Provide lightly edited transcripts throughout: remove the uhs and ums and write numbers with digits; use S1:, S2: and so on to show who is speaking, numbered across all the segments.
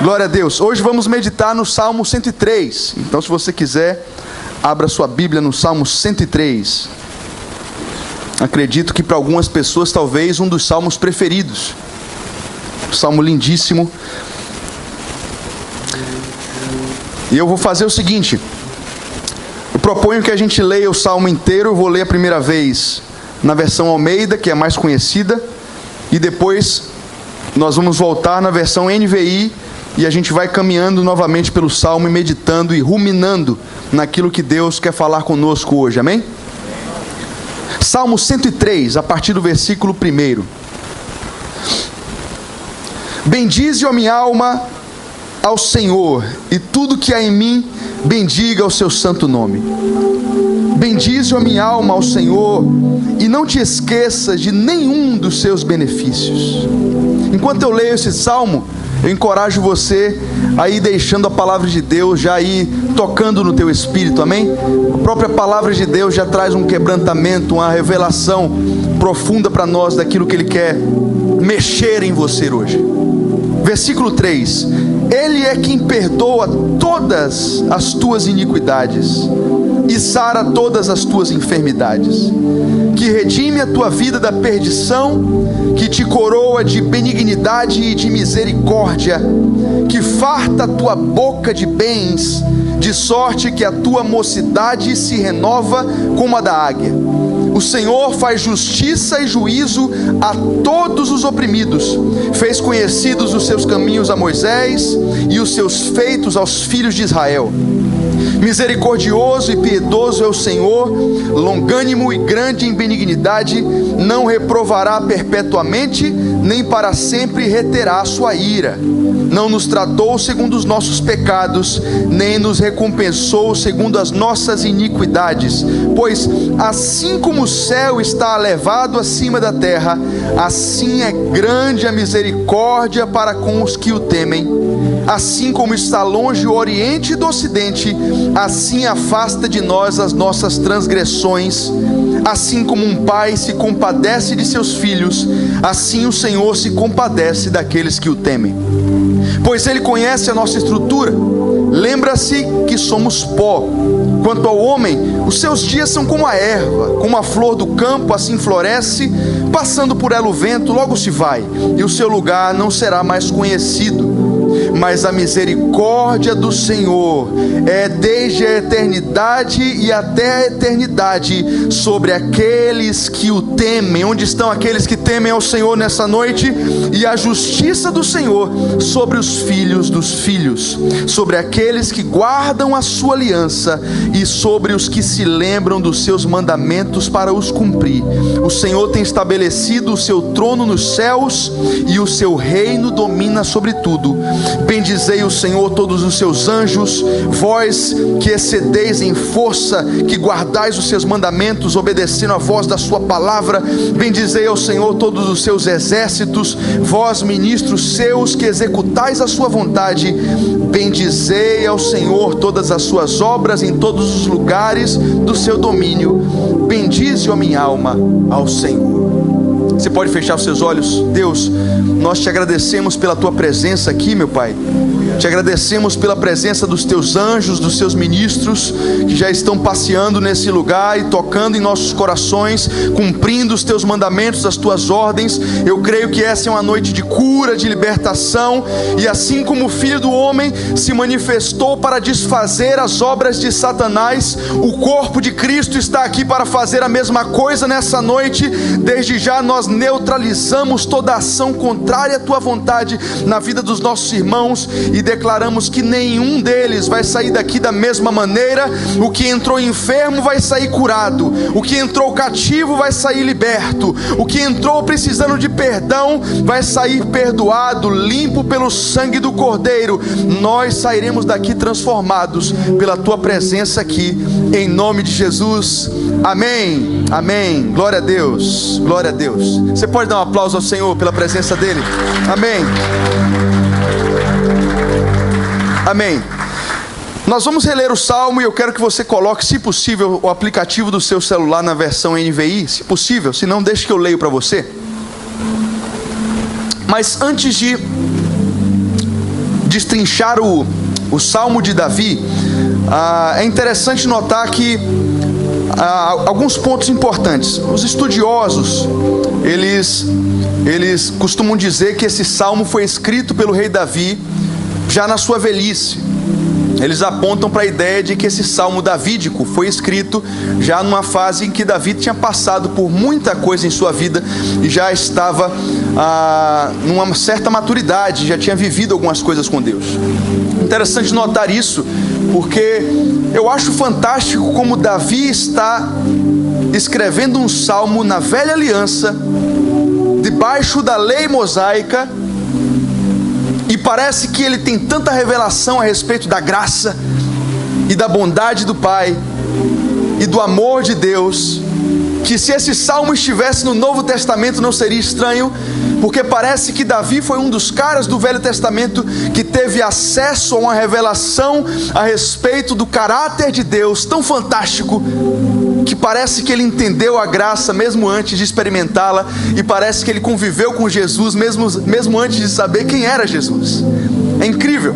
S1: Glória a Deus. Hoje vamos meditar no Salmo 103. Então, se você quiser, abra sua Bíblia no Salmo 103. Acredito que para algumas pessoas, talvez um dos salmos preferidos. Um salmo lindíssimo. E eu vou fazer o seguinte. Eu proponho que a gente leia o salmo inteiro. Eu vou ler a primeira vez na versão Almeida, que é a mais conhecida. E depois nós vamos voltar na versão NVI. E a gente vai caminhando novamente pelo salmo e meditando e ruminando naquilo que Deus quer falar conosco hoje. Amém? Salmo 103, a partir do versículo 1. Bendize, ó minha alma, ao Senhor, e tudo que há em mim, bendiga o seu santo nome. Bendize, ó minha alma, ao Senhor, e não te esqueças de nenhum dos seus benefícios. Enquanto eu leio esse salmo, eu encorajo você a ir deixando a palavra de Deus já ir tocando no teu espírito, amém? A própria palavra de Deus já traz um quebrantamento, uma revelação profunda para nós daquilo que Ele quer mexer em você hoje. Versículo 3: Ele é quem perdoa todas as tuas iniquidades e sara todas as tuas enfermidades, que redime a tua vida da perdição, que te coroa de benignidade e de misericórdia, que farta a tua boca de bens, de sorte que a tua mocidade se renova como a da águia. O Senhor faz justiça e juízo a todos os oprimidos, fez conhecidos os seus caminhos a Moisés e os seus feitos aos filhos de Israel. Misericordioso e piedoso é o Senhor, longânimo e grande em benignidade, não reprovará perpetuamente, nem para sempre reterá a sua ira. Não nos tratou segundo os nossos pecados, nem nos recompensou segundo as nossas iniquidades. Pois assim como o céu está elevado acima da terra, assim é grande a misericórdia para com os que o temem. Assim como está longe o oriente do ocidente, assim afasta de nós as nossas transgressões. Assim como um pai se compadece de seus filhos, assim o Senhor se compadece daqueles que o temem. Pois Ele conhece a nossa estrutura, lembra-se que somos pó. Quanto ao homem, os seus dias são como a erva, como a flor do campo, assim floresce, passando por ela o vento, logo se vai, e o seu lugar não será mais conhecido. Mas a misericórdia do Senhor é desde a eternidade e até a eternidade sobre aqueles que o temem. Onde estão aqueles que temem ao Senhor nessa noite? E a justiça do Senhor sobre os filhos dos filhos, sobre aqueles que guardam a sua aliança e sobre os que se lembram dos seus mandamentos para os cumprir. O Senhor tem estabelecido o seu trono nos céus e o seu reino domina sobre tudo. Bendizei o Senhor todos os seus anjos, vós que excedeis em força, que guardais os seus mandamentos, obedecendo a voz da sua palavra. Bendizei ao Senhor todos os seus exércitos, vós ministros seus que executais a sua vontade. Bendizei ao Senhor todas as suas obras em todos os lugares do seu domínio. Bendize, ó minha alma, ao Senhor. Você pode fechar os seus olhos? Deus, nós te agradecemos pela tua presença aqui, meu Pai. Te agradecemos pela presença dos teus anjos, dos seus ministros, que já estão passeando nesse lugar e tocando em nossos corações, cumprindo os teus mandamentos, as tuas ordens. Eu creio que essa é uma noite de cura, de libertação. E assim como o Filho do Homem se manifestou para desfazer as obras de Satanás, o corpo de Cristo está aqui para fazer a mesma coisa nessa noite. Desde já nós neutralizamos toda ação contrária à tua vontade na vida dos nossos irmãos e declaramos que nenhum deles vai sair daqui da mesma maneira. O que entrou enfermo vai sair curado, o que entrou cativo vai sair liberto, o que entrou precisando de perdão vai sair perdoado, limpo pelo sangue do Cordeiro. Nós sairemos daqui transformados pela tua presença aqui, em nome de Jesus. Amém, amém. Glória a Deus, glória a Deus. Você pode dar um aplauso ao Senhor pela presença dele? Amém. Amém. Nós vamos reler o Salmo e eu quero que você coloque, se possível, o aplicativo do seu celular na versão NVI, se possível, se não, deixe que eu leio para você. Mas antes de destrinchar o Salmo de Davi, é interessante notar que alguns pontos importantes. Os estudiosos, eles costumam dizer que esse salmo foi escrito pelo rei Davi já na sua velhice. Eles apontam para a ideia de que esse salmo davídico foi escrito já numa fase em que Davi tinha passado por muita coisa em sua vida e já estava numa certa maturidade, já tinha vivido algumas coisas com Deus. Interessante notar isso, porque eu acho fantástico como Davi está escrevendo um salmo na velha aliança, debaixo da lei mosaica, e parece que ele tem tanta revelação a respeito da graça e da bondade do Pai e do amor de Deus, que se esse salmo estivesse no Novo Testamento não seria estranho, porque parece que Davi foi um dos caras do Velho Testamento que teve acesso a uma revelação a respeito do caráter de Deus tão fantástico, que parece que ele entendeu a graça mesmo antes de experimentá-la, e parece que ele conviveu com Jesus mesmo antes de saber quem era Jesus. É incrível.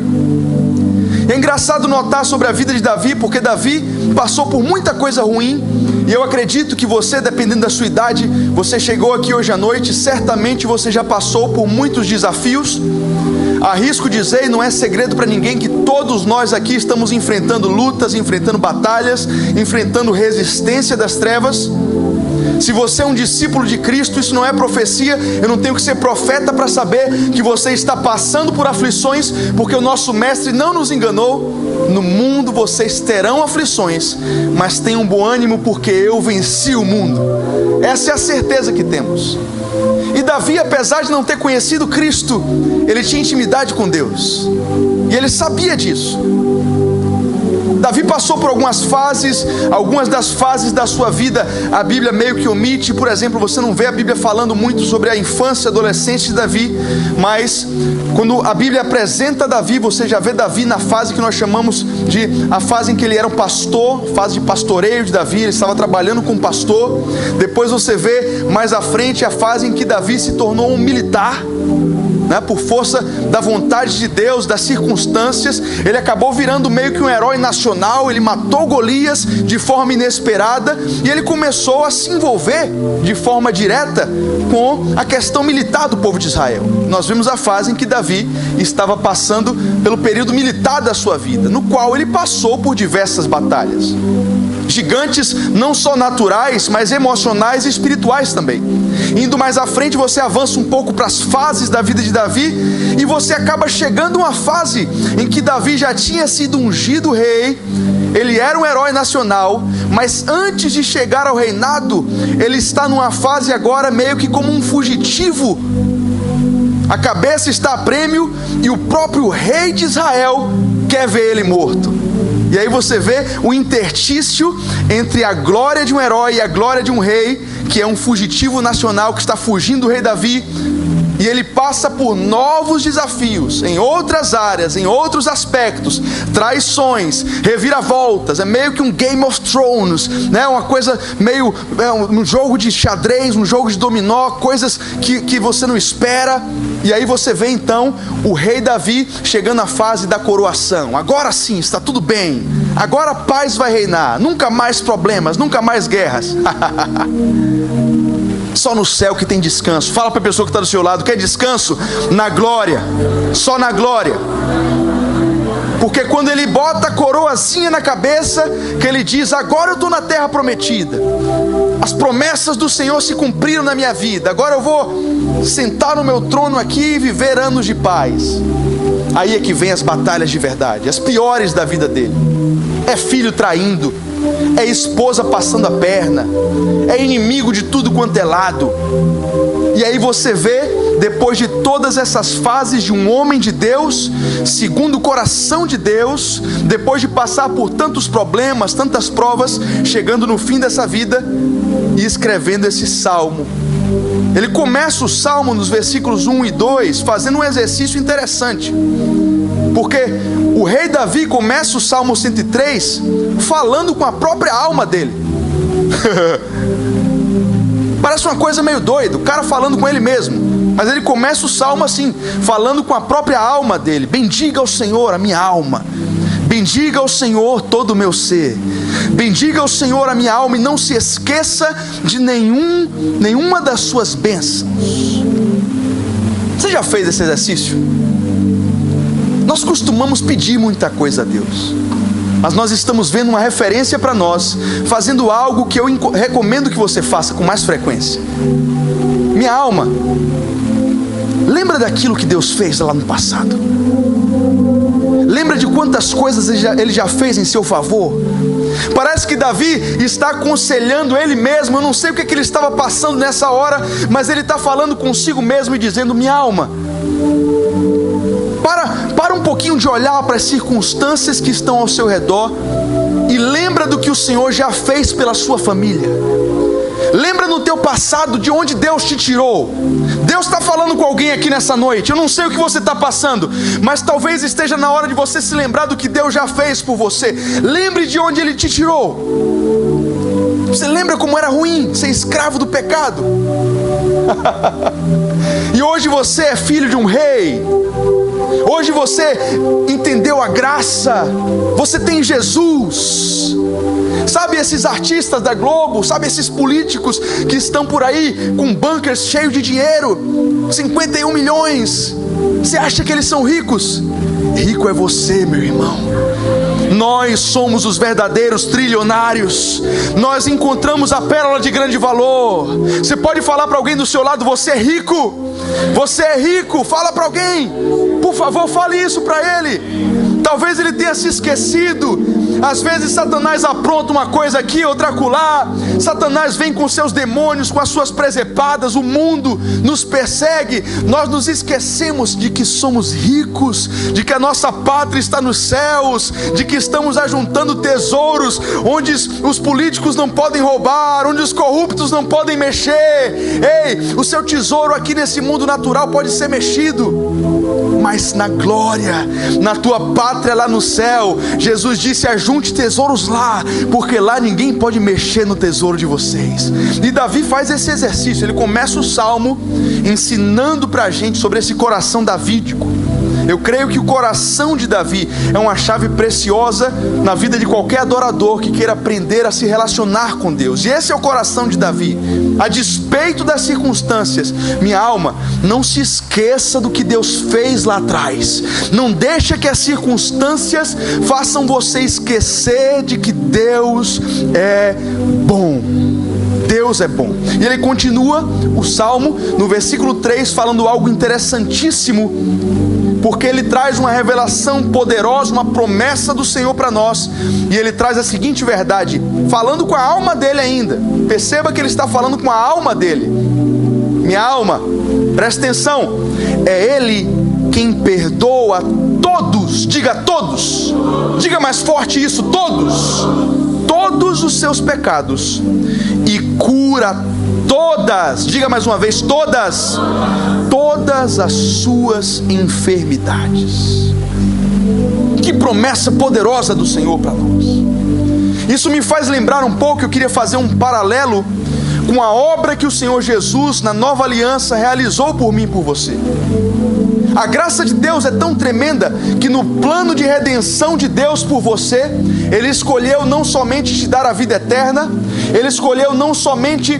S1: É engraçado notar sobre a vida de Davi, porque Davi passou por muita coisa ruim, e eu acredito que você, dependendo da sua idade, você chegou aqui hoje à noite, certamente você já passou por muitos desafios. Arrisco dizer, e não é segredo para ninguém, que todos nós aqui estamos enfrentando lutas, enfrentando batalhas, enfrentando resistência das trevas. Se você é um discípulo de Cristo, isso não é profecia, eu não tenho que ser profeta para saber que você está passando por aflições, porque o nosso mestre não nos enganou. No mundo vocês terão aflições, mas tenham bom ânimo, porque eu venci o mundo. Essa é a certeza que temos. E Davi, apesar de não ter conhecido Cristo, ele tinha intimidade com Deus, e ele sabia disso. Davi passou por algumas das fases da sua vida a Bíblia meio que omite. Por exemplo, você não vê a Bíblia falando muito sobre a infância e adolescência de Davi, mas quando a Bíblia apresenta Davi, você já vê Davi na fase que nós chamamos de a fase em que ele era um pastor, fase de pastoreio de Davi, ele estava trabalhando como pastor. Depois você vê mais à frente a fase em que Davi se tornou um militar, por força da vontade de Deus, das circunstâncias, ele acabou virando meio que um herói nacional. Ele matou Golias de forma inesperada, e ele começou a se envolver de forma direta com a questão militar do povo de Israel. Nós vimos a fase em que Davi estava passando pelo período militar da sua vida, no qual ele passou por diversas batalhas, gigantes não só naturais, mas emocionais e espirituais também. Indo mais à frente, você avança um pouco para as fases da vida de Davi, e você acaba chegando a uma fase em que Davi já tinha sido ungido rei, ele era um herói nacional, mas antes de chegar ao reinado, ele está numa fase agora meio que como um fugitivo. A cabeça está a prêmio, e o próprio rei de Israel quer ver ele morto. E aí você vê o interstício entre a glória de um herói e a glória de um rei, que é um fugitivo nacional que está fugindo do rei Davi, e ele passa por novos desafios em outras áreas, em outros aspectos, traições, reviravoltas. É meio que um Game of Thrones, uma coisa meio um jogo de xadrez, um jogo de dominó, coisas que você não espera. E aí você vê então o rei Davi chegando à fase da coroação. Agora sim, está tudo bem, agora a paz vai reinar, nunca mais problemas, nunca mais guerras. Só no céu que tem descanso. Fala para a pessoa que está do seu lado: quer descanso? Na glória, só na glória. Porque quando ele bota a coroazinha na cabeça, que ele diz: agora eu estou na terra prometida, as promessas do Senhor se cumpriram na minha vida, agora eu vou sentar no meu trono aqui e viver anos de paz. Aí é que vem as batalhas de verdade, as piores da vida dele. É filho traindo, é esposa passando a perna, é inimigo de tudo quanto é lado. E aí você vê, depois de todas essas fases de um homem de Deus, segundo o coração de Deus, depois de passar por tantos problemas, tantas provas, chegando no fim dessa vida e escrevendo esse salmo. Ele começa o salmo nos versículos 1 e 2 fazendo um exercício interessante, porque o rei Davi começa o Salmo 103 falando com a própria alma dele. Parece uma coisa meio doida, o cara falando com ele mesmo. Mas ele começa o salmo assim, falando com a própria alma dele: bendiga ao Senhor a minha alma, bendiga ao Senhor todo o meu ser, bendiga ao Senhor a minha alma, e não se esqueça de nenhuma das suas bênçãos. Você já fez esse exercício? Nós costumamos pedir muita coisa a Deus, mas nós estamos vendo uma referência para nós, fazendo algo que eu recomendo que você faça com mais frequência. Minha alma, lembra daquilo que Deus fez lá no passado. Lembra de quantas coisas Ele já fez em seu favor. Parece que Davi está aconselhando ele mesmo. Eu não sei o que ele estava passando nessa hora, mas ele está falando consigo mesmo e dizendo: minha alma, para um pouquinho de olhar para as circunstâncias que estão ao seu redor e lembra do que o Senhor já fez pela sua família. Lembra no teu passado de onde Deus te tirou. Deus está falando com alguém aqui nessa noite. Eu não sei o que você está passando, mas talvez esteja na hora de você se lembrar do que Deus já fez por você. Lembre de onde Ele te tirou. Você lembra como era ruim ser escravo do pecado? E hoje você é filho de um rei. Hoje você entendeu a graça. Você tem Jesus. Sabe esses artistas da Globo, sabe esses políticos que estão por aí com bunkers cheios de dinheiro, 51 milhões, você acha que eles são ricos? Rico é você, meu irmão. Nós somos os verdadeiros trilionários. Nós encontramos a pérola de grande valor. Você pode falar para alguém do seu lado: você é rico. Você é rico. Fala para alguém, por favor, fale isso para ele. Talvez ele tenha se esquecido. Às vezes Satanás apronta uma coisa aqui, outra acolá. Satanás vem com seus demônios, com as suas presepadas. O mundo nos persegue. Nós nos esquecemos de que somos ricos, de que a nossa pátria está nos céus, de que estamos ajuntando tesouros onde os políticos não podem roubar, onde os corruptos não podem mexer. Ei, o seu tesouro aqui nesse mundo natural pode ser mexido, mas na glória, na tua pátria lá no céu, Jesus disse: ajunte tesouros lá, porque lá ninguém pode mexer no tesouro de vocês. E Davi faz esse exercício. Ele começa o salmo ensinando para a gente sobre esse coração davídico. Eu creio que o coração de Davi é uma chave preciosa na vida de qualquer adorador que queira aprender a se relacionar com Deus. E esse é o coração de Davi. A despeito das circunstâncias, minha alma, não se esqueça do que Deus fez lá atrás. Não deixa que as circunstâncias façam você esquecer de que Deus é bom. Deus é bom. E ele continua o salmo no versículo 3 falando algo interessantíssimo, porque ele traz uma revelação poderosa, uma promessa do Senhor para nós. E ele traz a seguinte verdade, falando com a alma dele ainda. Perceba que ele está falando com a alma dele. Minha alma, presta atenção, é Ele quem perdoa todos, diga todos, diga mais forte isso, todos os seus pecados, e cura todas, diga mais uma vez, todas as suas enfermidades. Que promessa poderosa do Senhor para nós. Isso me faz lembrar um pouco, eu queria fazer um paralelo com a obra que o Senhor Jesus na nova aliança realizou por mim e por você. A graça de Deus é tão tremenda que no plano de redenção de Deus por você, Ele escolheu não somente te dar a vida eterna, Ele escolheu não somente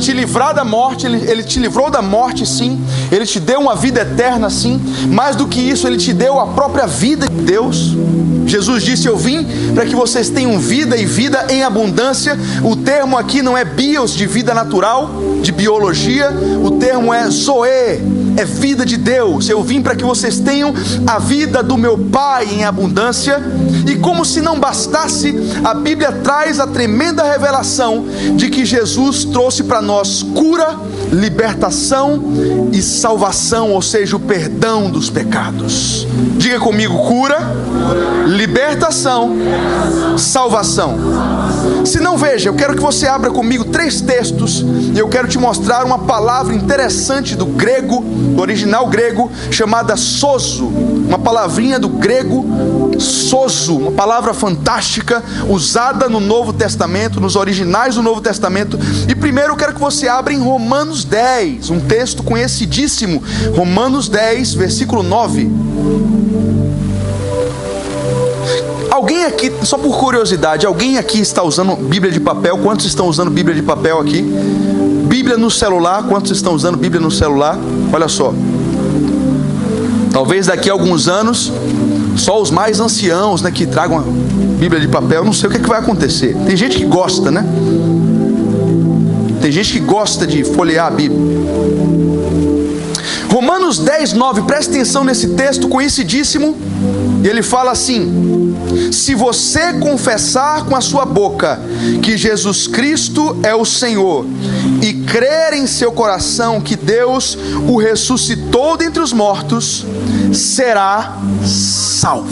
S1: te livrar da morte, Ele te livrou da morte sim, Ele te deu uma vida eterna sim, mais do que isso, Ele te deu a própria vida de Deus. Jesus disse: eu vim para que vocês tenham vida e vida em abundância. O termo aqui não é bios, de vida natural, de biologia, o termo é zoe, é vida de Deus. Eu vim para que vocês tenham a vida do meu Pai em abundância. E como se não bastasse, a Bíblia traz a tremenda revelação de que Jesus trouxe para nós cura, libertação e salvação, ou seja, o perdão dos pecados. Diga comigo: cura, libertação, salvação. Se não, veja, eu quero que você abra comigo 3 textos e eu quero te mostrar uma palavra interessante do grego, do original grego, chamada sozo, uma palavrinha do grego sozo, uma palavra fantástica, usada no Novo Testamento, nos originais do Novo Testamento. E primeiro eu quero que você abra em Romanos 10, um texto conhecidíssimo, Romanos 10, versículo 9. Alguém aqui, só por curiosidade, alguém aqui está usando Bíblia de papel? Quantos estão usando Bíblia de papel aqui? Bíblia no celular, quantos estão usando Bíblia no celular? Olha só, talvez daqui a alguns anos só os mais anciãos, né, que tragam a Bíblia de papel. Não sei o que vai acontecer. Tem gente que gosta, né? Tem gente que gosta de folhear a Bíblia. Romanos 10, 9, preste atenção nesse texto conhecidíssimo. E ele fala assim: se você confessar com a sua boca que Jesus Cristo é o Senhor e crer em seu coração que Deus o ressuscitou dentre os mortos, será salvo.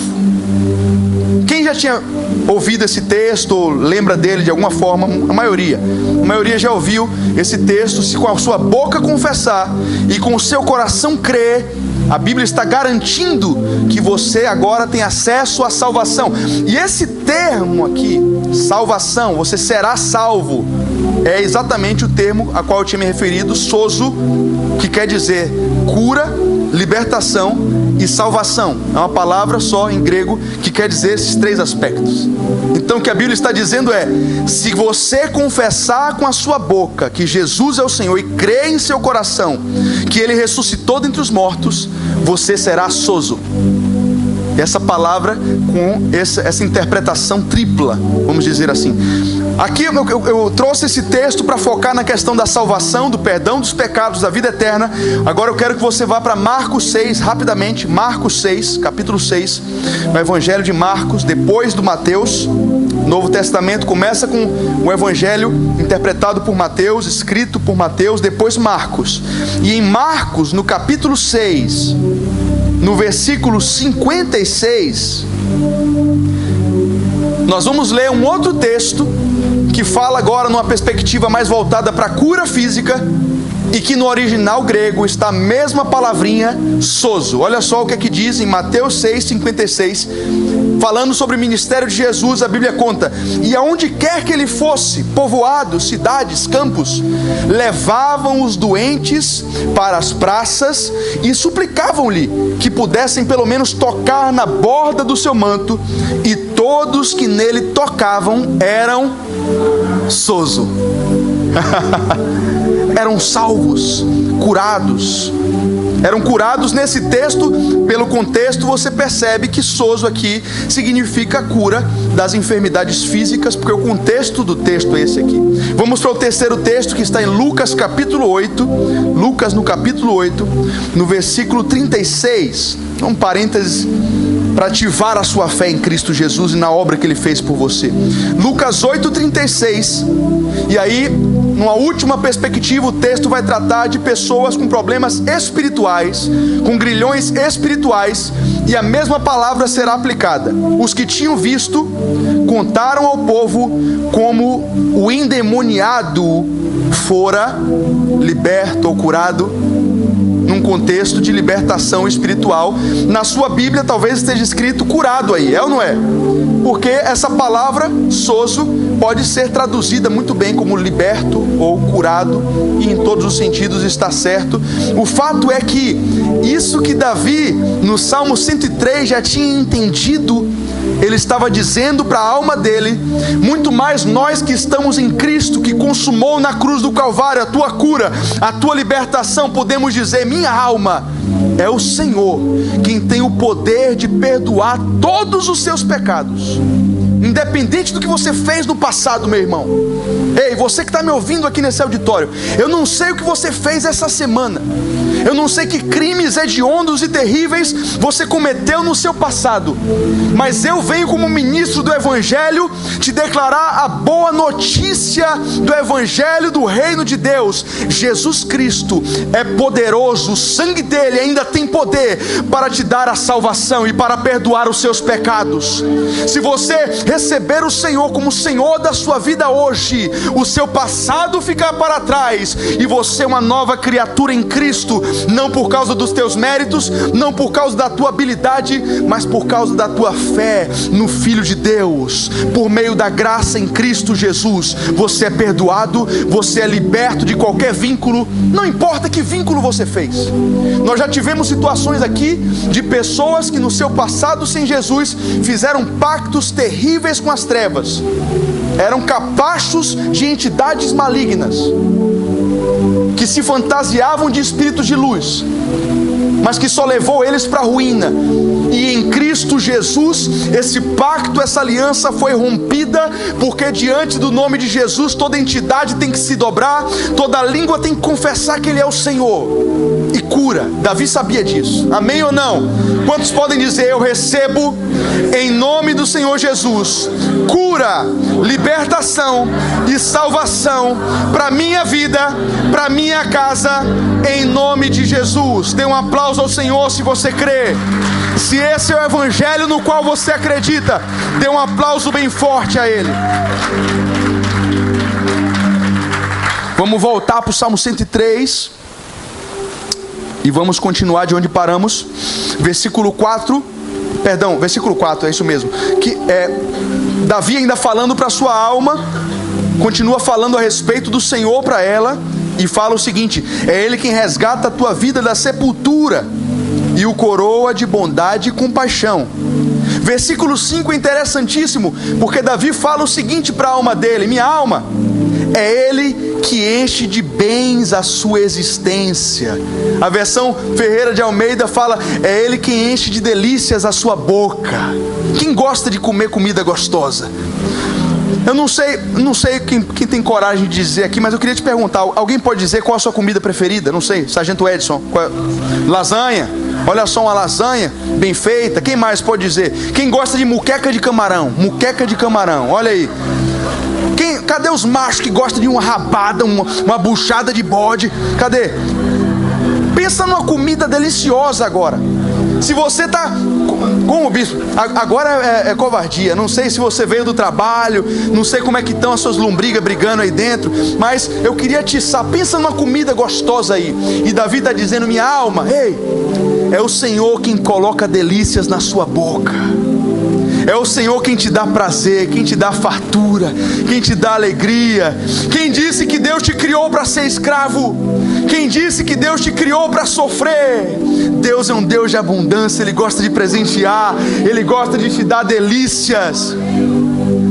S1: Quem já tinha ouvido esse texto, ou lembra dele de alguma forma? A maioria já ouviu esse texto. Se com a sua boca confessar e com o seu coração crer, a Bíblia está garantindo que você agora tem acesso à salvação. E esse termo aqui, salvação, você será salvo, é exatamente o termo a qual eu tinha me referido, sozo, que quer dizer cura, libertação e salvação. É uma palavra só em grego que quer dizer esses três aspectos. Então o que a Bíblia está dizendo é: se você confessar com a sua boca que Jesus é o Senhor e crer em seu coração que Ele ressuscitou dentre os mortos, você será sozo. Essa palavra com essa interpretação tripla, vamos dizer assim. Aqui eu trouxe esse texto para focar na questão da salvação, do perdão dos pecados, da vida eterna. Agora eu quero que você vá para Marcos 6, rapidamente. Marcos 6, capítulo 6, no Evangelho de Marcos, depois do Mateus. Novo Testamento começa com o Evangelho interpretado por Mateus, escrito por Mateus, depois Marcos. E em Marcos, no capítulo 6, no versículo 56, nós vamos ler um outro texto que fala agora numa perspectiva mais voltada para a cura física, e que no original grego está a mesma palavrinha, sozo. Olha só o que aqui diz em Mateus 6,56, falando sobre o ministério de Jesus. A Bíblia conta: e aonde quer que ele fosse, povoados, cidades, campos, levavam os doentes para as praças e suplicavam-lhe que pudessem pelo menos tocar na borda do seu manto, e todos que nele tocavam eram sozo. Eram salvos, curados. Eram curados. Nesse texto, pelo contexto, você percebe que sozo aqui significa cura das enfermidades físicas, porque o contexto do texto é esse aqui. Vamos para o terceiro texto, que está em Lucas capítulo 8. Lucas no capítulo 8, no versículo 36. Um parênteses para ativar a sua fé em Cristo Jesus e na obra que Ele fez por você. Lucas 8,36. E aí, numa última perspectiva, o texto vai tratar de pessoas com problemas espirituais, com grilhões espirituais, e a mesma palavra será aplicada. Os que tinham visto contaram ao povo como o endemoniado fora liberto ou curado, num contexto de libertação espiritual. Na sua Bíblia talvez esteja escrito curado aí, é ou não é? Porque essa palavra sozo pode ser traduzida muito bem como liberto ou curado, e em todos os sentidos está certo. O fato é que isso que Davi no Salmo 103 já tinha entendido, ele estava dizendo para a alma dele: muito mais nós que estamos em Cristo, que consumou na cruz do Calvário a tua cura, a tua libertação, podemos dizer: minha alma, é o Senhor quem tem o poder de perdoar todos os seus pecados, independente do que você fez no passado, meu irmão. Ei, você que está me ouvindo aqui nesse auditório, eu não sei o que você fez essa semana, eu não sei que crimes hediondos e terríveis você cometeu no seu passado, mas eu venho como ministro do Evangelho te declarar a boa notícia do Evangelho do Reino de Deus. Jesus Cristo é poderoso, o sangue dele ainda tem poder para te dar a salvação e para perdoar os seus pecados. Se você receber o Senhor como Senhor da sua vida hoje, o seu passado ficar para trás e você é uma nova criatura em Cristo, não por causa dos teus méritos, não por causa da tua habilidade, mas por causa da tua fé no Filho de Deus. Por meio da graça em Cristo Jesus, você é perdoado, você é liberto de qualquer vínculo, não importa que vínculo você fez. Nós já tivemos situações aqui de pessoas que no seu passado sem Jesus fizeram pactos terríveis com as trevas, eram capachos de entidades malignas que se fantasiavam de espíritos de luz, mas que só levou eles para a ruína. E em Cristo Jesus, esse pacto, essa aliança foi rompida, porque diante do nome de Jesus, toda entidade tem que se dobrar, toda língua tem que confessar que Ele é o Senhor. E cura, Davi sabia disso, amém ou não? Quantos podem dizer: eu recebo em nome do Senhor Jesus cura, libertação e salvação para minha vida, para minha casa, em nome de Jesus? Dê um aplauso ao Senhor se você crê. Se esse é o evangelho no qual você acredita, dê um aplauso bem forte a Ele. Vamos voltar para o Salmo 103 e vamos continuar de onde paramos. Versículo 4, é isso mesmo, que é Davi ainda falando para a sua alma, continua falando a respeito do Senhor para ela, e fala o seguinte: é Ele quem resgata a tua vida da sepultura e o coroa de bondade e compaixão. Versículo 5 é interessantíssimo, porque Davi fala o seguinte para a alma dele: minha alma, é Ele que enche de bens a sua existência. A versão Ferreira de Almeida fala: é Ele que enche de delícias a sua boca. Quem gosta de comer comida gostosa? Eu não sei quem tem coragem de dizer aqui, mas eu queria te perguntar: alguém pode dizer qual a sua comida preferida? Não sei, Sargento Edson. Lasanha? Olha só, uma lasanha bem feita. Quem mais pode dizer? Quem gosta de muqueca de camarão? Muqueca de camarão, olha aí. Cadê os machos que gostam de uma rabada, uma buchada de bode? Cadê? Pensa numa comida deliciosa agora. Se você está, como bispo, agora é covardia. Não sei se você veio do trabalho, não sei como é que estão as suas lombrigas brigando aí dentro, mas eu queria atiçar. Pensa numa comida gostosa aí. E Davi está dizendo: minha alma, ei, é o Senhor quem coloca delícias na sua boca. É o Senhor quem te dá prazer, quem te dá fartura, quem te dá alegria. Quem disse que Deus te criou para ser escravo? Quem disse que Deus te criou para sofrer? Deus é um Deus de abundância, Ele gosta de presentear, Ele gosta de te dar delícias.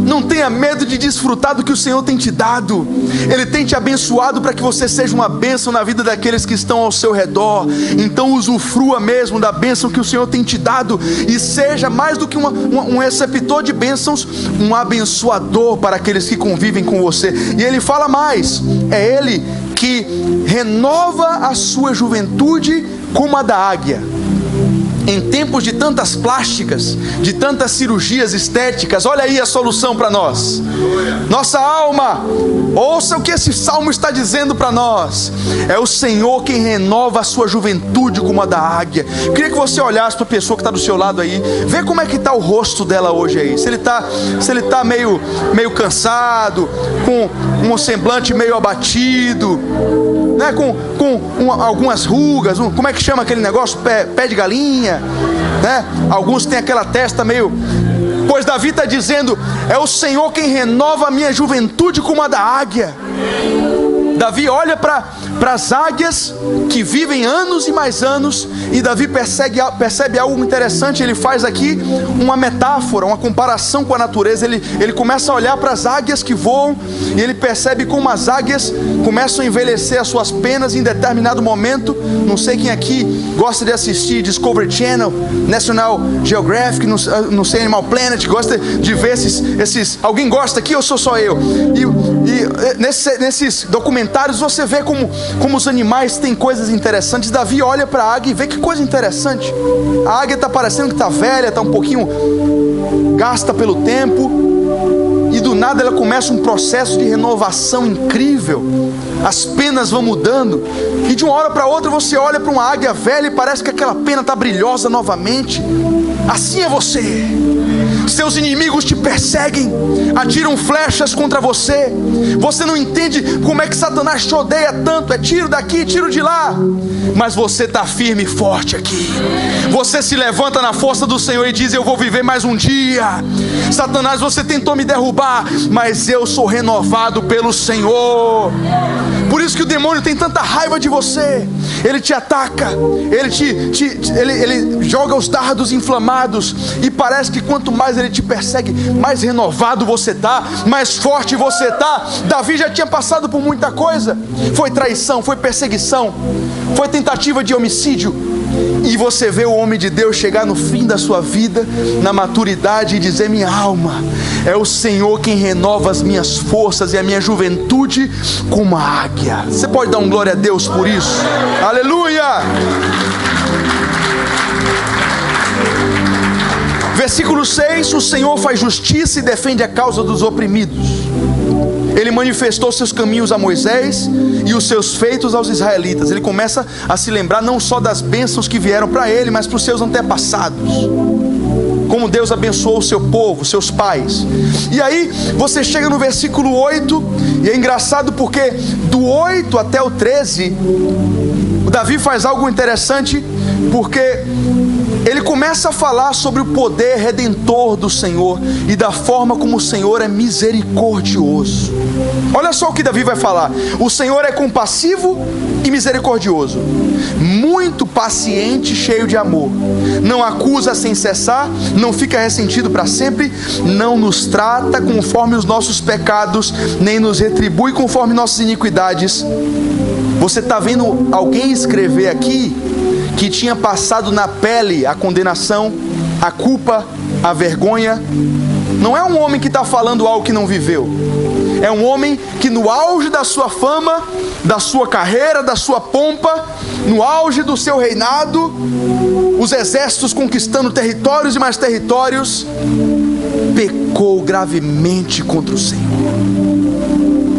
S1: Não tenha medo de desfrutar do que o Senhor tem te dado. Ele tem te abençoado para que você seja uma bênção na vida daqueles que estão ao seu redor. Então usufrua mesmo da bênção que o Senhor tem te dado, e seja mais do que um receptor de bênçãos, um abençoador para aqueles que convivem com você. E Ele fala mais: é Ele que renova a sua juventude como a da águia. Em tempos de tantas plásticas, de tantas cirurgias estéticas, olha aí a solução para nós. Nossa alma, ouça o que esse salmo está dizendo para nós: é o Senhor quem renova a sua juventude como a da águia. Eu queria que você olhasse para a pessoa que está do seu lado aí, vê como é que está o rosto dela hoje aí. Se ele está meio cansado, com um semblante meio abatido, né? com algumas rugas, como é que chama aquele negócio? Pé de galinha, né? Alguns têm aquela testa meio... Pois Davi está dizendo: é o Senhor quem renova a minha juventude como a da águia. Davi olha para as águias que vivem anos e mais anos, e Davi percebe algo interessante. Ele faz aqui uma metáfora, uma comparação com a natureza. Ele começa a olhar para as águias que voam, e ele percebe como as águias começam a envelhecer as suas penas em determinado momento. Não sei quem aqui gosta de assistir Discovery Channel, National Geographic, não sei, Animal Planet, gosta de ver esses... Alguém gosta aqui ou sou só eu? E nesses documentários você vê como os animais têm coisas interessantes. Davi olha para a águia e vê que coisa interessante. A águia está parecendo que está velha, está um pouquinho gasta pelo tempo, e do nada ela começa um processo de renovação incrível. As penas vão mudando, e de uma hora para outra você olha para uma águia velha e parece que aquela pena está brilhosa novamente. Assim é você. Seus inimigos te perseguem, atiram flechas contra você. Você não entende como é que Satanás te odeia tanto. É tiro daqui, tiro de lá. Mas você está firme e forte aqui. Você se levanta na força do Senhor e diz: eu vou viver mais um dia. Satanás, você tentou me derrubar, mas eu sou renovado pelo Senhor. Por isso que o demônio tem tanta raiva de você. Ele te ataca, ele joga os dardos inflamados, e parece que quanto mais ele te persegue, mais renovado você está, mais forte você está. Davi já tinha passado por muita coisa. Foi traição, foi perseguição, foi tentativa de homicídio. E você vê o homem de Deus chegar no fim da sua vida, na maturidade, e dizer: minha alma, é o Senhor quem renova as minhas forças e a minha juventude como a águia. Você pode dar um glória a Deus por isso? Aleluia! Versículo 6: o Senhor faz justiça e defende a causa dos oprimidos. Ele manifestou seus caminhos a Moisés e os seus feitos aos israelitas. Ele começa a se lembrar não só das bênçãos que vieram para ele, mas para os seus antepassados. Como Deus abençoou o seu povo, seus pais. E aí você chega no versículo 8, e é engraçado porque do 8 até o 13, o Davi faz algo interessante, porque ele começa a falar sobre o poder redentor do Senhor e da forma como o Senhor é misericordioso. Olha só o que Davi vai falar: o Senhor é compassivo e misericordioso, muito paciente, cheio de amor, não acusa sem cessar, não fica ressentido para sempre, não nos trata conforme os nossos pecados, nem nos retribui conforme nossas iniquidades. Você está vendo alguém escrever aqui que tinha passado na pele a condenação, a culpa, a vergonha. Não é um homem que está falando algo que não viveu. É um homem que no auge da sua fama, da sua carreira, da sua pompa, no auge do seu reinado, os exércitos conquistando territórios e mais territórios, pecou gravemente contra o Senhor.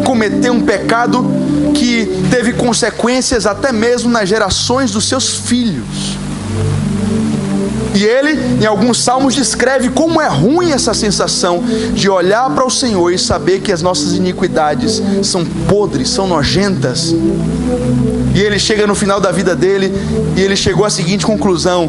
S1: Cometeu um pecado que teve consequências até mesmo nas gerações dos seus filhos. E ele, em alguns salmos, descreve como é ruim essa sensação de olhar para o Senhor e saber que as nossas iniquidades são podres, são nojentas. E ele chega no final da vida dele e ele chegou à seguinte conclusão: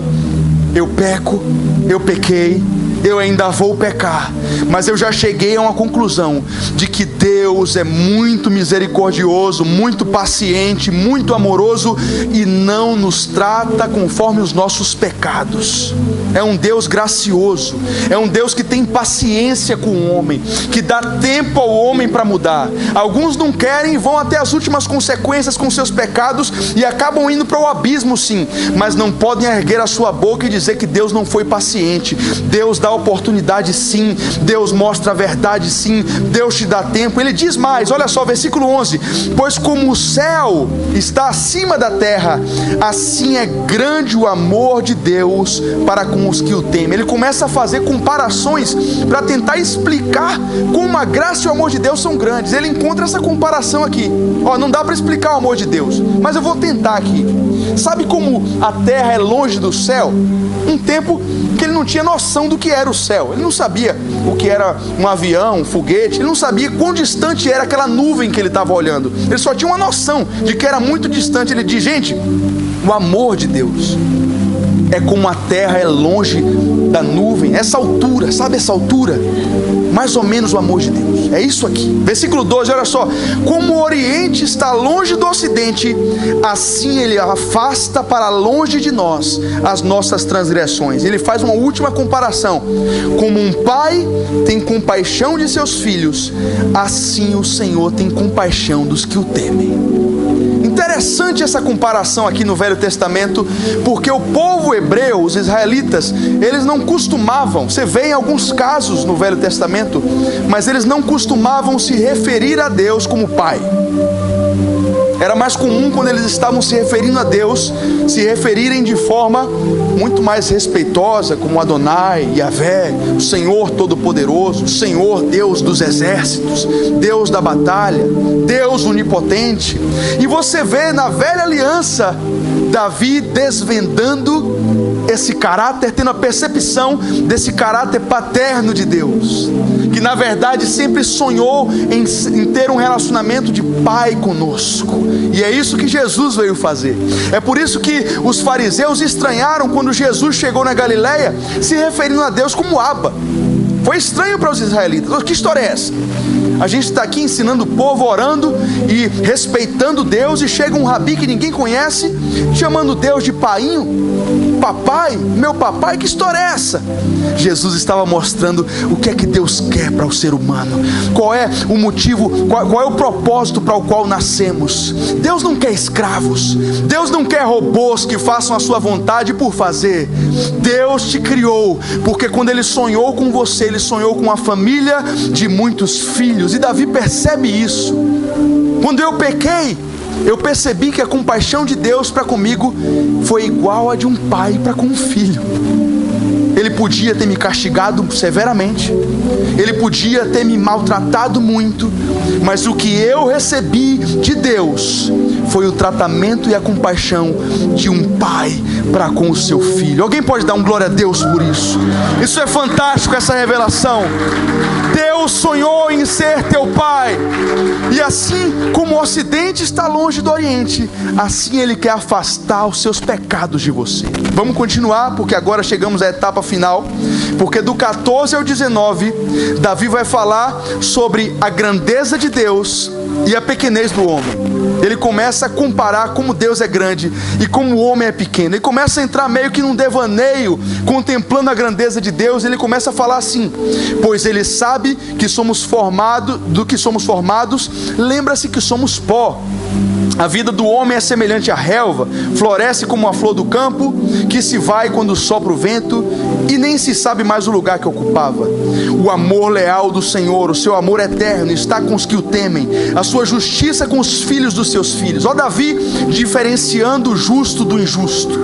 S1: eu peco, eu pequei, eu ainda vou pecar, mas eu já cheguei a uma conclusão de que Deus é muito misericordioso, muito paciente, muito amoroso, e não nos trata conforme os nossos pecados. É um Deus gracioso, é um Deus que tem paciência com o homem, que dá tempo ao homem para mudar. Alguns não querem e vão até as últimas consequências com seus pecados e acabam indo para o abismo, sim, mas não podem erguer a sua boca e dizer que Deus não foi paciente. Deus dá oportunidade, sim. Deus mostra a verdade, sim. Deus te dá tempo. Ele diz mais, olha só, versículo 11: pois como o céu está acima da terra, assim é grande o amor de Deus para com os que o temem. Ele começa a fazer comparações para tentar explicar como a graça e o amor de Deus são grandes. Ele encontra essa comparação aqui. Não dá para explicar o amor de Deus, mas eu vou tentar aqui. Sabe como a terra é longe do céu? Um tempo que ele não tinha noção do que era o céu. Ele não sabia o que era um avião, um foguete. Ele não sabia quão distante era aquela nuvem que ele estava olhando. Ele só tinha uma noção de que era muito distante. Ele diz: gente, o amor de Deus é como a terra é longe da nuvem. Essa altura, sabe essa altura? Mais ou menos o amor de Deus. É isso aqui. Versículo 12, olha só: como o Oriente está longe do Ocidente, assim Ele afasta para longe de nós as nossas transgressões. Ele faz uma última comparação. Como um pai tem compaixão de seus filhos, assim o Senhor tem compaixão dos que o temem. Interessante essa comparação aqui no Velho Testamento, porque o povo hebreu, os israelitas, eles não costumavam, você vê em alguns casos no Velho Testamento, mas eles não costumavam se referir a Deus como Pai. Era mais comum, quando eles estavam se referindo a Deus, se referirem de forma muito mais respeitosa, como Adonai, Yahvé, o Senhor Todo-Poderoso, o Senhor Deus dos exércitos, Deus da batalha, Deus onipotente. E você vê na velha aliança Davi desvendando esse caráter, tendo a percepção desse caráter paterno de Deus, que na verdade sempre sonhou em ter um relacionamento de pai conosco. E é isso que Jesus veio fazer. É por isso que os fariseus estranharam quando Jesus chegou na Galileia, se referindo a Deus como Abba. Foi estranho para os israelitas. Que história é essa? A gente está aqui ensinando o povo, orando e respeitando Deus, e chega um rabi que ninguém conhece, chamando Deus de painho, papai, meu papai. Que história é essa? Jesus estava mostrando o que é que Deus quer para o ser humano, qual é o motivo, qual é o propósito para o qual nascemos. Deus não quer escravos, Deus não quer robôs que façam a sua vontade por fazer. Deus te criou, porque quando Ele sonhou com você, Ele sonhou com uma família de muitos filhos. E Davi percebe isso. Quando eu pequei, eu percebi que a compaixão de Deus para comigo foi igual a de um pai para com um filho. Ele podia ter me castigado severamente, Ele podia ter me maltratado muito, mas o que eu recebi de Deus foi o tratamento e a compaixão de um pai para com o seu filho. Alguém pode dar um glória a Deus por isso? Isso é fantástico, essa revelação. Deus sonhou em ser teu pai, e assim como o Ocidente está longe do Oriente, assim Ele quer afastar os seus pecados de você. Vamos continuar, porque agora chegamos à etapa final, porque do 14 ao 19, Davi vai falar sobre a grandeza de Deus e a pequenez do homem. Ele começa a comparar como Deus é grande e como o homem é pequeno. Ele começa a entrar meio que num devaneio, contemplando a grandeza de Deus. Ele começa a falar assim: pois Ele sabe que somos formados, do que somos formados, lembra-se que somos pó. A vida do homem é semelhante à relva, floresce como a flor do campo, que se vai quando sopra o vento, e nem se sabe mais o lugar que ocupava. O amor leal do Senhor, o seu amor eterno, está com os que o temem, a sua justiça com os filhos dos seus filhos. Ó Davi diferenciando o justo do injusto.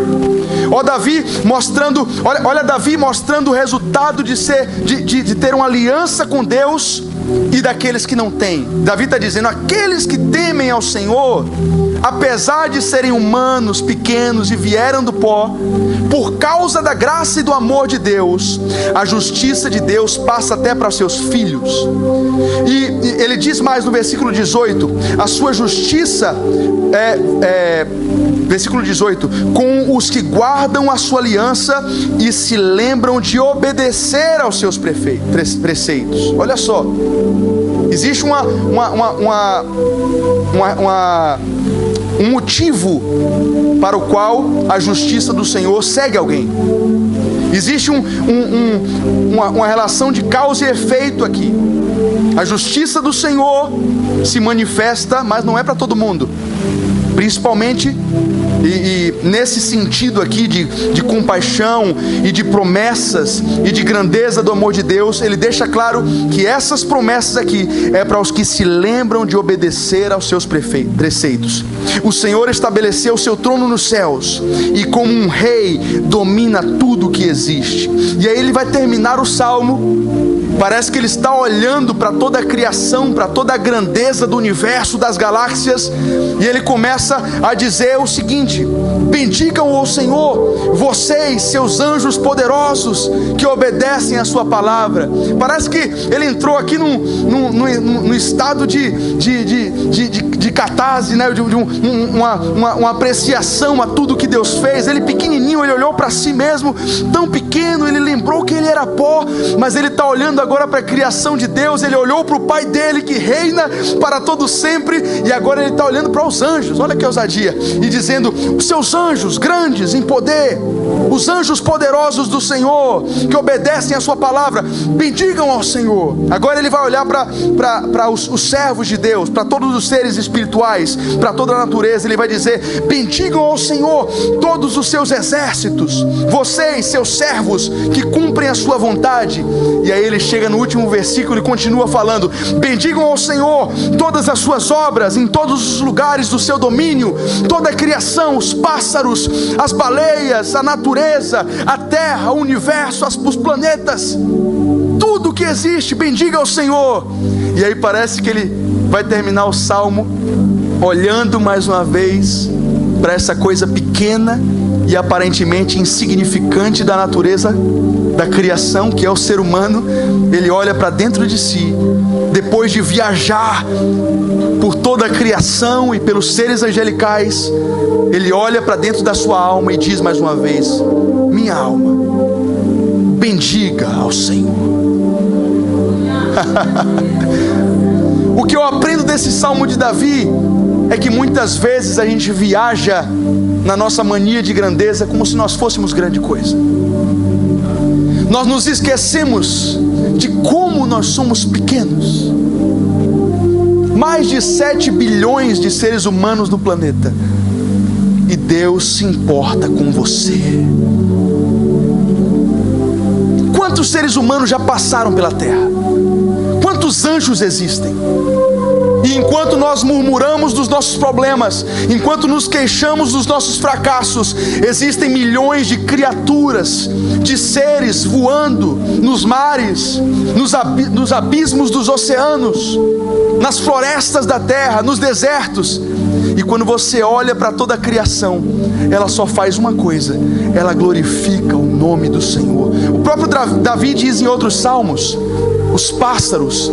S1: Ó Davi mostrando, olha Davi mostrando o resultado de ter uma aliança com Deus e daqueles que não têm. Davi está dizendo: aqueles que temem ao Senhor, apesar de serem humanos, pequenos e vieram do pó, por causa da graça e do amor de Deus, a justiça de Deus passa até para seus filhos. E ele diz mais no versículo 18: a sua justiça versículo 18, com os que guardam a sua aliança e se lembram de obedecer aos seus preceitos. Olha só, existe um motivo para o qual a justiça do Senhor segue alguém. Existe uma relação de causa e efeito aqui. A justiça do Senhor se manifesta, mas não é para todo mundo. Principalmente e nesse sentido aqui de compaixão e de promessas e de grandeza do amor de Deus, ele deixa claro que essas promessas aqui é para os que se lembram de obedecer aos seus preceitos. O Senhor estabeleceu o seu trono nos céus e como um rei domina tudo que existe. E aí ele vai terminar o salmo. Parece que ele está olhando para toda a criação, para toda a grandeza do universo, das galáxias, e ele começa a dizer o seguinte: bendigam o Senhor, vocês, seus anjos poderosos, que obedecem a sua palavra. Parece que ele entrou aqui num estado de catarse, né? uma apreciação a tudo que Deus fez. Ele pequenininho, ele olhou para si mesmo, tão pequeno, ele lembrou que ele era pó, mas ele está olhando agora para a criação de Deus. Ele olhou para o Pai dele que reina para todo sempre, e agora ele está olhando para os anjos. Olha que ousadia, e dizendo: os seus anjos grandes em poder, os anjos poderosos do Senhor, que obedecem a sua palavra, bendigam ao Senhor. Agora ele vai olhar para os servos de Deus, para todos os seres espirituais, para toda a natureza. Ele vai dizer: bendigam ao Senhor todos os seus exércitos, vocês, seus servos, que cumprem a sua vontade. E aí ele chega no último versículo e continua falando: bendigam ao Senhor todas as suas obras em todos os lugares do seu domínio, toda a criação, os pássaros, as baleias, a natureza, a terra, o universo, os planetas, tudo que existe, bendiga ao Senhor. E aí parece que ele vai terminar o salmo olhando mais uma vez para essa coisa pequena e aparentemente insignificante da natureza da criação, que é o ser humano, ele olha para dentro de si, depois de viajar por toda a criação e pelos seres angelicais, ele olha para dentro da sua alma e diz mais uma vez: minha alma, bendiga ao Senhor. O que eu aprendo desse salmo de Davi é que muitas vezes a gente viaja na nossa mania de grandeza como se nós fôssemos grande coisa. Nós nos esquecemos de como nós somos pequenos. Mais de 7 bilhões de seres humanos no planeta, e Deus se importa com você. Quantos seres humanos já passaram pela terra? Quantos anjos existem? E enquanto nós murmuramos dos nossos problemas, enquanto nos queixamos dos nossos fracassos, existem milhões de criaturas, de seres voando nos mares, nos abismos dos oceanos, nas florestas da terra, nos desertos. E quando você olha para toda a criação, ela só faz uma coisa: ela glorifica o nome do Senhor. O próprio Davi diz em outros salmos: os pássaros,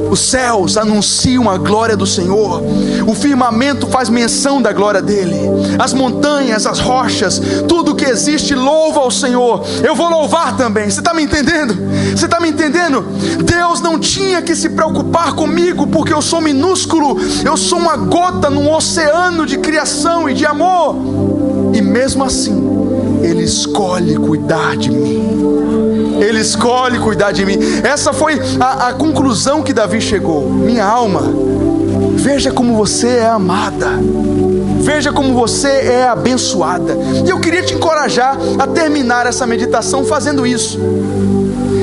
S1: os céus anunciam a glória do Senhor, o firmamento faz menção da glória dele, as montanhas, as rochas, tudo que existe louva ao Senhor. Eu vou louvar também. Você está me entendendo? Você está me entendendo? Deus não tinha que se preocupar comigo, porque eu sou minúsculo, eu sou uma gota num oceano de criação e de amor, e mesmo assim Ele escolhe cuidar de mim. Ele escolhe cuidar de mim. Essa foi a conclusão que Davi chegou. Minha alma, veja como você é amada, veja como você é abençoada. E eu queria te encorajar a terminar essa meditação fazendo isso.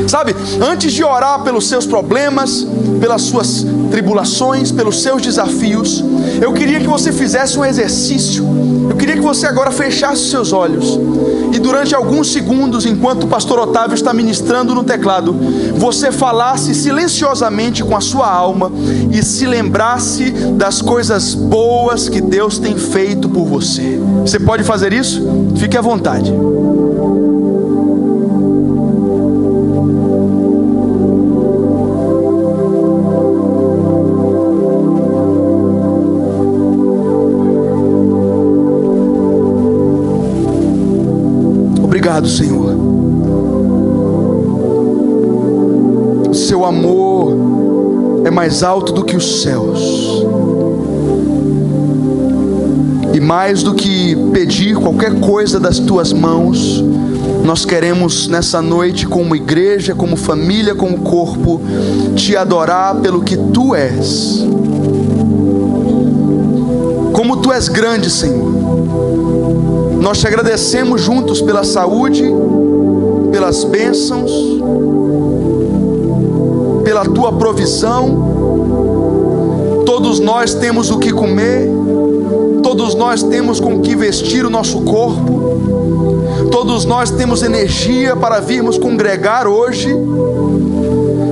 S1: Sabe, antes de orar pelos seus problemas, pelas suas tribulações, pelos seus desafios, eu queria que você fizesse um exercício. Eu queria que você agora fechasse os seus olhos e durante alguns segundos, enquanto o pastor Otávio está ministrando no teclado, você falasse silenciosamente com a sua alma e se lembrasse das coisas boas que Deus tem feito por você. Você pode fazer isso? Fique à vontade. Obrigado, Senhor. Seu amor é mais alto do que os céus, e mais do que pedir qualquer coisa das tuas mãos, nós queremos nessa noite, como igreja, como família, como corpo, te adorar pelo que tu és. Como tu és grande, Senhor. Nós te agradecemos juntos pela saúde, pelas bênçãos, pela tua provisão. Todos nós temos o que comer, todos nós temos com que vestir o nosso corpo, todos nós temos energia para virmos congregar hoje.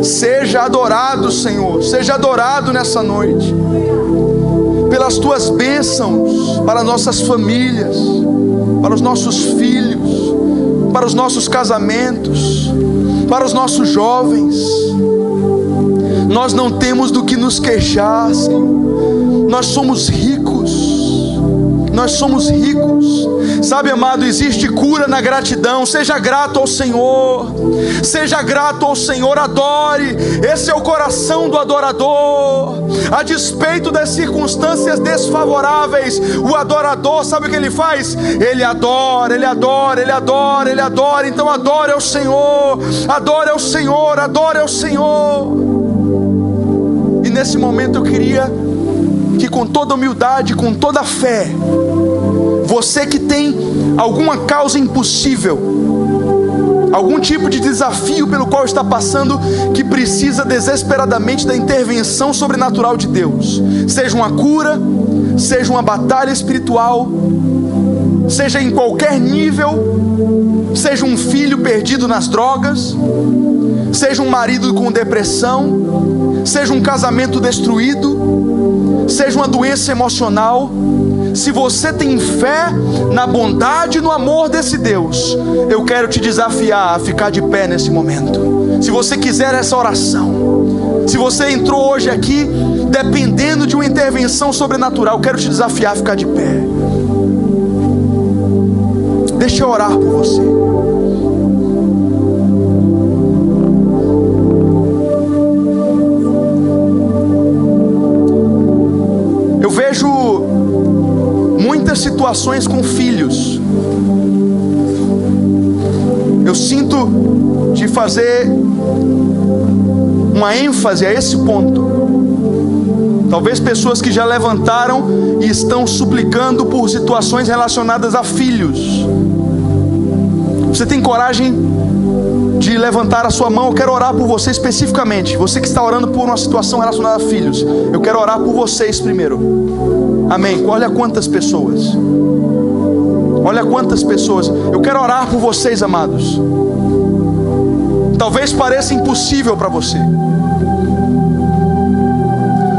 S1: Seja adorado, Senhor, seja adorado nessa noite, pelas tuas bênçãos para nossas famílias, para os nossos filhos, para os nossos casamentos, para os nossos jovens. Nós não temos do que nos queixar, Senhor. Nós somos ricos. Nós somos ricos. Sabe, amado, existe cura na gratidão. Seja grato ao Senhor. Seja grato ao Senhor, adore. Esse é o coração do adorador. A despeito das circunstâncias desfavoráveis, o adorador, sabe o que ele faz? Ele adora, ele adora, ele adora, ele adora. Então adore ao Senhor, adore ao Senhor, adore ao Senhor. E nesse momento eu queria que, com toda humildade, com toda fé, você que tem alguma causa impossível, algum tipo de desafio pelo qual está passando, que precisa desesperadamente da intervenção sobrenatural de Deus, seja uma cura, seja uma batalha espiritual, seja em qualquer nível, seja um filho perdido nas drogas, seja um marido com depressão, seja um casamento destruído, seja uma doença emocional, Se você tem fé na bondade e no amor desse Deus, eu quero te desafiar a ficar de pé nesse momento. Se você quiser essa oração, se você entrou hoje aqui dependendo de uma intervenção sobrenatural, eu quero te desafiar a ficar de pé. Deixa eu orar por você. Eu vejo muitas situações com filhos. Eu sinto de fazer uma ênfase a esse ponto. Talvez pessoas que já levantaram e estão suplicando por situações relacionadas a filhos. Você tem coragem de levantar a sua mão? Eu quero orar por você especificamente. Você que está orando por uma situação relacionada a filhos, eu quero orar por vocês primeiro. Amém. Olha quantas pessoas. Olha quantas pessoas. Eu quero orar por vocês, amados. Talvez pareça impossível para você.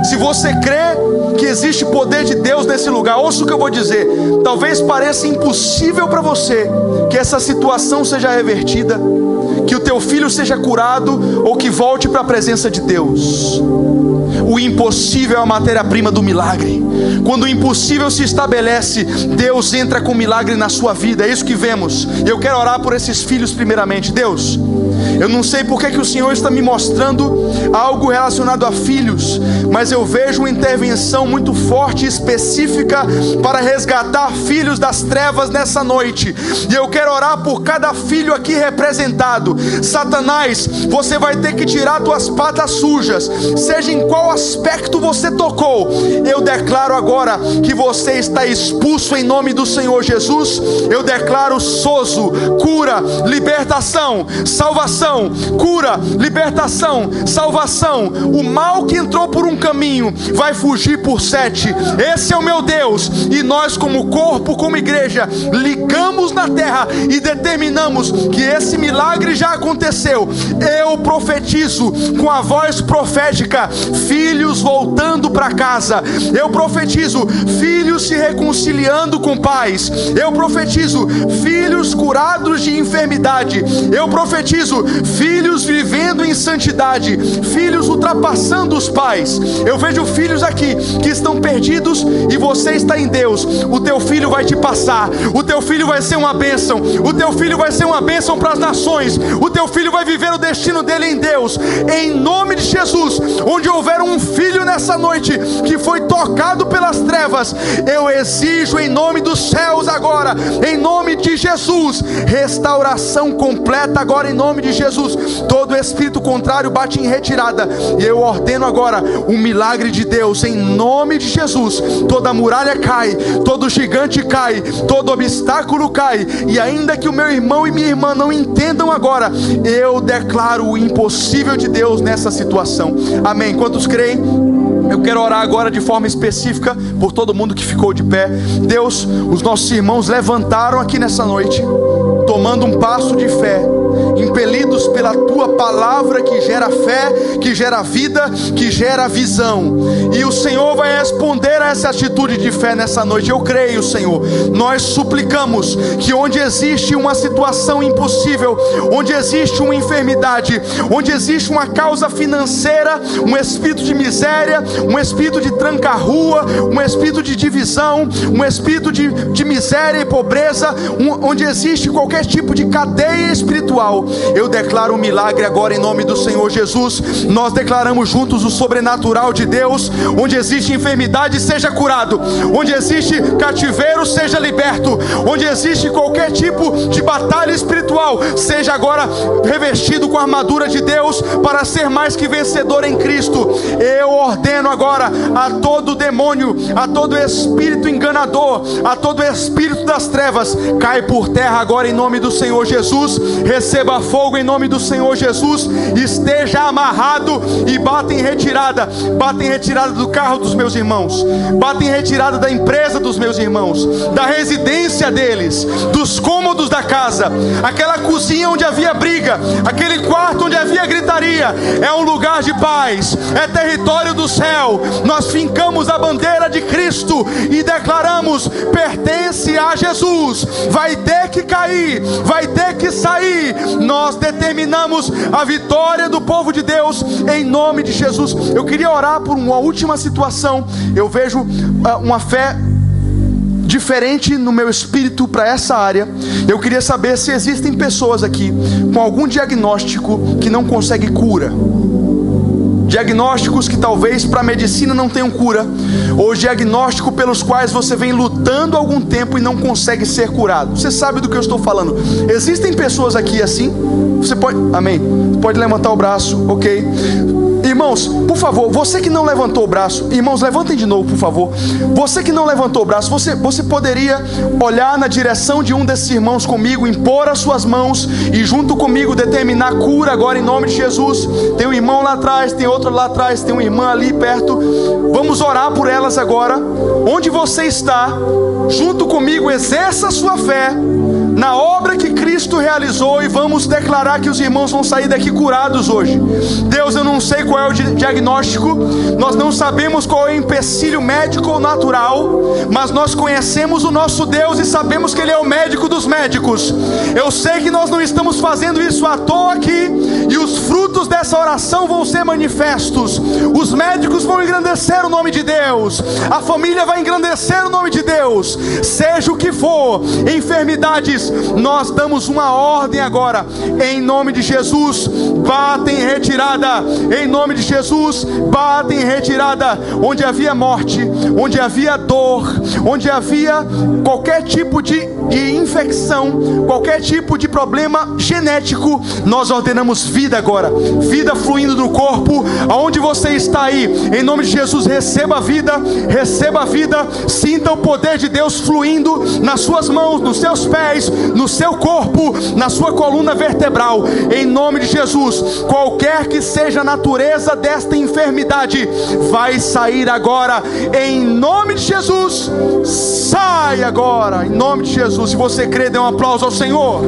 S1: Se você crê que existe poder de Deus nesse lugar, ouça o que eu vou dizer. Talvez pareça impossível para você que essa situação seja revertida, que o teu filho seja curado ou que volte para a presença de Deus. O impossível é a matéria-prima do milagre. Quando o impossível se estabelece, Deus entra com milagre na sua vida. É isso que vemos. E eu quero orar por esses filhos primeiramente. Deus, eu não sei porque que o Senhor está me mostrando algo relacionado a filhos, mas eu vejo uma intervenção muito forte e específica para resgatar filhos das trevas nessa noite. E eu quero orar por cada filho aqui representado. Satanás, você vai ter que tirar tuas patas sujas, seja em qual aspecto você tocou. Eu declaro agora que você está expulso em nome do Senhor Jesus. Eu declaro sozo, cura, libertação, salvação, cura, libertação, salvação. O mal que entrou por um caminho vai fugir por 7. Esse é o meu Deus. E nós, como corpo, como igreja, ligamos na terra e determinamos que esse milagre já aconteceu. Eu profetizo com a voz profética: filhos voltando para casa. Eu profetizo filhos se reconciliando com pais. Eu profetizo filhos curados de enfermidade. Eu profetizo filhos vivendo em santidade, filhos ultrapassando os pais. Eu vejo filhos aqui que estão perdidos e você está em Deus. O teu filho vai te passar. O teu filho vai ser uma bênção. O teu filho vai ser uma bênção para as nações. O teu filho vai viver o destino dele em Deus, em nome de Jesus. Onde houver um filho nessa noite que foi tocado pelas trevas, eu exijo em nome dos céus agora, em nome de Jesus, restauração completa agora em nome de Jesus. Todo espírito contrário bate em retirada e eu ordeno agora um milagre de Deus em nome de Jesus. Toda muralha cai, todo gigante cai, todo obstáculo cai. E ainda que o meu irmão e minha irmã não entendam agora, eu declaro o impossível de Deus nessa situação. Amém. Quantos creem? Eu quero orar agora de forma específica por todo mundo que ficou de pé. Deus, os nossos irmãos levantaram aqui nessa noite, tomando um passo de fé, impelidos pela tua palavra que gera fé, que gera vida, que gera visão. E o Senhor vai responder a essa atitude de fé nessa noite. Eu creio, Senhor. Nós suplicamos que onde existe uma situação impossível, onde existe uma enfermidade, onde existe uma causa financeira, um espírito de miséria, um espírito de tranca-rua, um espírito de divisão, um espírito de miséria e pobreza, onde existe qualquer tipo de cadeia espiritual, eu declaro um milagre agora em nome do Senhor Jesus. Nós declaramos juntos o sobrenatural de Deus. Onde existe enfermidade, seja curado. Onde existe cativeiro, seja liberto. Onde existe qualquer tipo de batalha espiritual, seja agora revestido com a armadura de Deus para ser mais que vencedor em Cristo. Eu ordeno agora a todo demônio, a todo espírito enganador, a todo espírito das trevas, cai por terra agora em nome do Senhor Jesus. Receba fogo em nome do Senhor Jesus. Esteja amarrado e bata em retirada. Bata em retirada do carro dos meus irmãos. Bata em retirada da empresa dos meus irmãos, da residência deles, dos cômodos da casa, aquela cozinha onde havia briga, aquele quarto onde havia havia gritaria, é um lugar de paz, é território do céu. Nós fincamos a bandeira de Cristo e declaramos: pertence a Jesus, vai ter que cair, vai ter que sair. Nós determinamos a vitória do povo de Deus em nome de Jesus. Eu queria orar por uma última situação. Eu vejo uma fé diferente no meu espírito para essa área. Eu queria saber se existem pessoas aqui com algum diagnóstico que não consegue cura, diagnósticos que talvez para a medicina não tenham cura, ou diagnóstico pelos quais você vem lutando há algum tempo e não consegue ser curado. Você sabe do que eu estou falando? Existem pessoas aqui assim? Você pode, amém, pode levantar o braço, ok? Irmãos, por favor, você que não levantou o braço, irmãos, levantem de novo, por favor. Você que não levantou o braço, você poderia olhar na direção de um desses irmãos comigo, impor as suas mãos e junto comigo determinar cura agora em nome de Jesus. Tem um irmão lá atrás, tem outro lá atrás, tem uma irmã ali perto. Vamos orar por elas agora. Onde você está, junto comigo, exerça a sua fé na obra que Cristo realizou e vamos declarar que os irmãos vão sair daqui curados hoje. Deus, eu não sei qual é o diagnóstico, nós não sabemos qual é o empecilho médico ou natural, mas nós conhecemos o nosso Deus e sabemos que Ele é o médico dos médicos. Eu sei que nós não estamos fazendo isso à toa aqui, e os frutos dessa oração vão ser manifestos. Os médicos vão engrandecer o nome de Deus, a família vai engrandecer o nome de Deus. Seja o que for, enfermidades, nós damos uma ordem agora, em nome de Jesus, bata em retirada, em nome de Jesus, bata em retirada. Onde havia morte, onde havia dor, onde havia qualquer tipo de infecção, qualquer tipo de problema genético, nós ordenamos vida agora, vida fluindo no corpo. Aonde você está aí, em nome de Jesus, receba vida, sinta o poder de Deus fluindo nas suas mãos, nos seus pés, no seu corpo, na sua coluna vertebral, em nome de Jesus. Qualquer que seja a natureza desta enfermidade, vai sair agora, em nome de Jesus. Sai agora, em nome de Jesus. Se você crê, dê um aplauso ao Senhor.